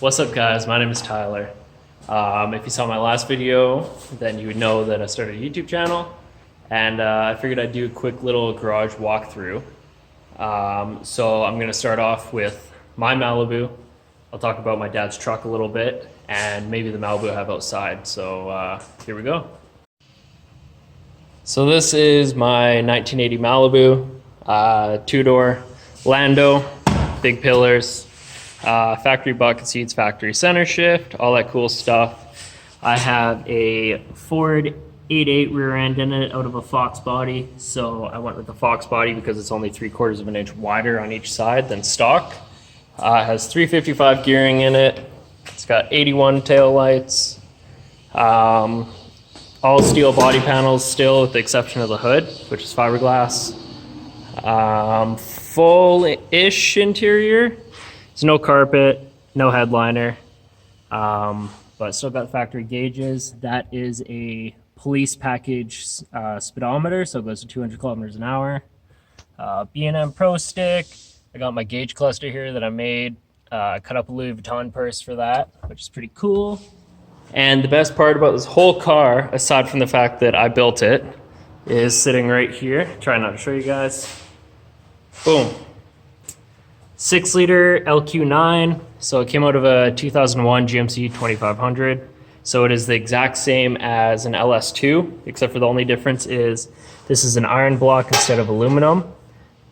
What's up guys, my name is Tyler. If you saw my last video, then you would know that I started a YouTube channel, and I figured I'd do a quick little garage walkthrough. So I'm gonna start off with my Malibu. I'll talk about my dad's truck a little bit, and maybe the Malibu I have outside. So here we go. So this is my 1980 Malibu, two-door Lando, big pillars. Factory bucket seats, factory center shift, all that cool stuff. I have a Ford 8.8 rear end in it out of a Fox body. So I went with the Fox body because it's only 3/4 of an inch wider on each side than stock. It has 355 gearing in it. It's got 81 tail lights. All steel body panels still, with the exception of the hood, which is fiberglass. Full-ish interior. There's no carpet, no headliner, but still got factory gauges. That is a police package speedometer, so it goes to 200 kilometers an hour. B&M Pro stick. I got my gauge cluster here that I made. I cut up a Louis Vuitton purse for that, which is pretty cool. And the best part about this whole car, aside from the fact that I built it, is sitting right here. Try not to show you guys. Boom. 6-liter LQ9, so it came out of a 2001 GMC 2500. So it is the exact same as an LS2, except for the only difference is this is an iron block instead of aluminum.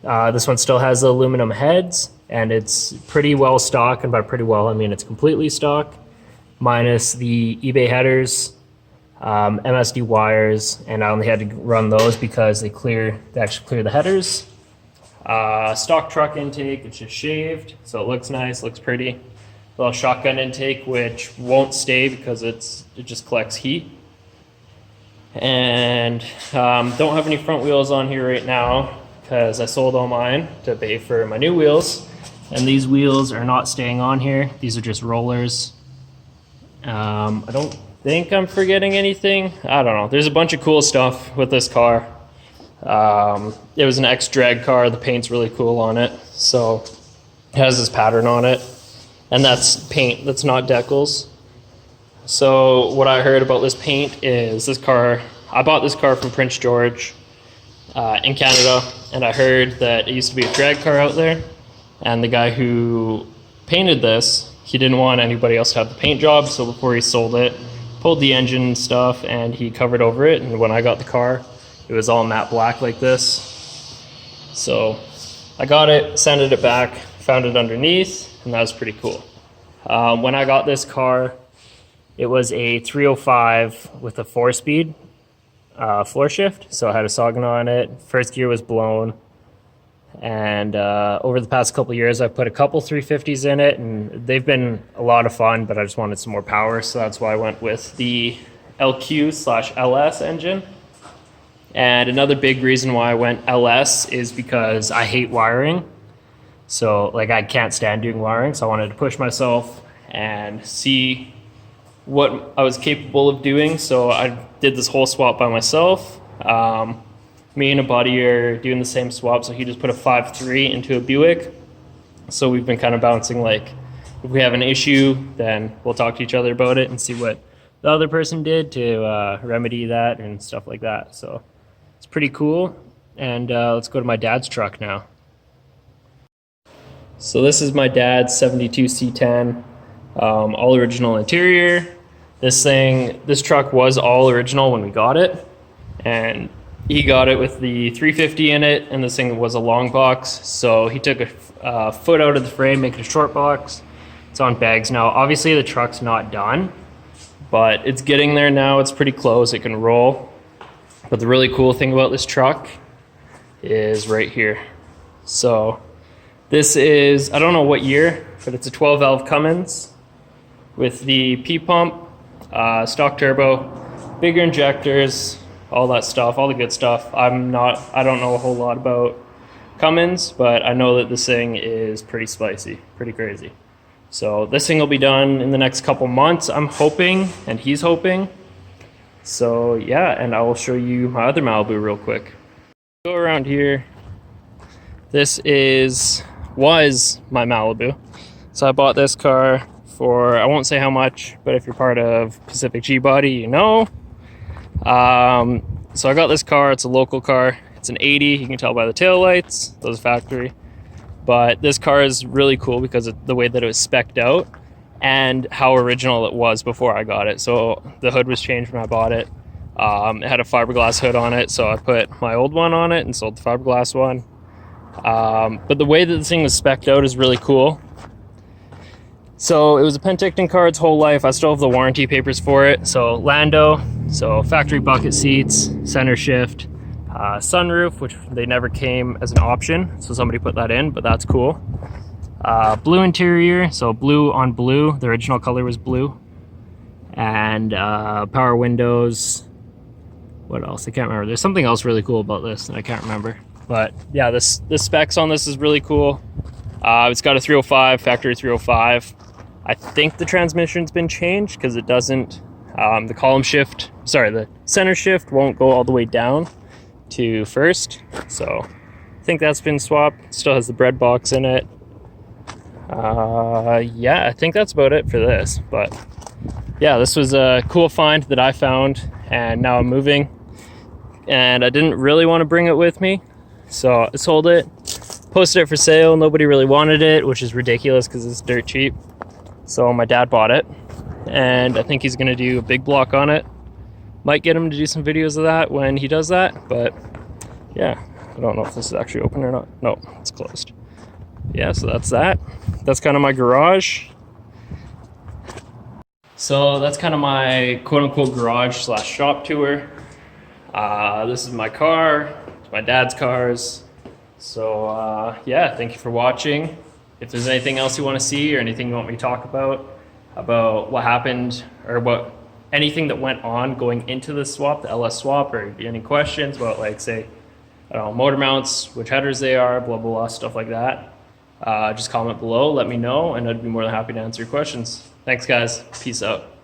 This one still has the aluminum heads, and it's pretty well stock, and by pretty well I mean it's completely stock, minus the eBay headers, MSD wires, and I only had to run those because they actually clear the headers. Stock truck intake, it's just shaved, so it looks nice, looks pretty. Little shotgun intake, which won't stay because it just collects heat. And don't have any front wheels on here right now because I sold all mine to pay for my new wheels. And these wheels are not staying on here. These are just rollers. I don't think I'm forgetting anything. I don't know. There's a bunch of cool stuff with this car. It was an X-Drag car. The paint's really cool on it. So it has this pattern on it. And that's paint, that's not decals. So what I heard about this paint is this car, I bought this car from Prince George in Canada. And I heard that it used to be a drag car out there. And the guy who painted this, he didn't want anybody else to have the paint job. So before he sold it, pulled the engine stuff and he covered over it. And when I got the car, it was all matte black like this. So I got it, sanded it back, found it underneath, and that was pretty cool. When I got this car, it was a 305 with a 4-speed floor shift. So I had a Sagan on it. First gear was blown. And over the past couple of years, I've put a couple 350s in it, and they've been a lot of fun, but I just wanted some more power. So that's why I went with the LQ/LS engine. And another big reason why I went LS is because I hate wiring. So like I can't stand doing wiring. So I wanted to push myself and see what I was capable of doing. So I did this whole swap by myself. Me and a buddy are doing the same swap. So he just put a 5.3 into a Buick. So we've been kind of bouncing, like if we have an issue, then we'll talk to each other about it and see what the other person did to remedy that and stuff like that. So it's pretty cool. And let's go to my dad's truck now. So this is my dad's 72 C10, all original interior. This truck was all original when we got it. And he got it with the 350 in it, and this thing was a long box. So he took a foot out of the frame, making a short box. It's on bags now. Obviously the truck's not done, but it's getting there now. It's pretty close, it can roll. But the really cool thing about this truck is right here. So this is, I don't know what year, but it's a 12-valve Cummins with the P-pump, stock turbo, bigger injectors, all that stuff, all the good stuff. I don't know a whole lot about Cummins, but I know that this thing is pretty spicy, pretty crazy. So this thing will be done in the next couple months, I'm hoping, and he's hoping. So yeah, and I will show you my other Malibu real quick. Go around here. This was my Malibu. So I bought this car for, I won't say how much, but if you're part of Pacific G-Body, you know. So I got this car. It's a local car. It's an 80. You can tell by the tail lights. Those factory. But this car is really cool because of the way that it was spec'd out and how original it was before I got it. So the hood was changed when I bought it. It had a fiberglass hood on it, so I put my old one on it and sold the fiberglass one. But the way that this thing was spec'd out is really cool. So it was a Penticton car its whole life. I still have the warranty papers for it. So Lando, so factory bucket seats, center shift, sunroof, which they never came as an option, so somebody put that in, but that's cool. Blue interior, so blue on blue. The original color was blue. And power windows. What else? I can't remember. There's something else really cool about this, and I can't remember. But yeah, the specs on this is really cool. It's got a 305, factory 305. I think the transmission's been changed because it doesn't, the center shift won't go all the way down to first. So I think that's been swapped. It still has the bread box in it. Yeah, I think that's about it for this. But yeah, this was a cool find that I found, and now I'm moving. And I didn't really want to bring it with me, so I sold it, posted it for sale. Nobody really wanted it, which is ridiculous because it's dirt cheap. So my dad bought it, and I think he's going to do a big block on it. Might get him to do some videos of that when he does that, but yeah, I don't know if this is actually open or not. No, it's closed. Yeah, so that's that. That's kind of my garage. So that's kind of my quote-unquote garage/shop tour. This is my car. It's my dad's cars. So yeah, thank you for watching. If there's anything else you want to see or anything you want me to talk about what happened or anything that went on going into the swap, the LS swap, or any questions about, like, say, I don't know, motor mounts, which headers they are, blah, blah, blah, stuff like that, just comment below, let me know, and I'd be more than happy to answer your questions. Thanks, guys. Peace out.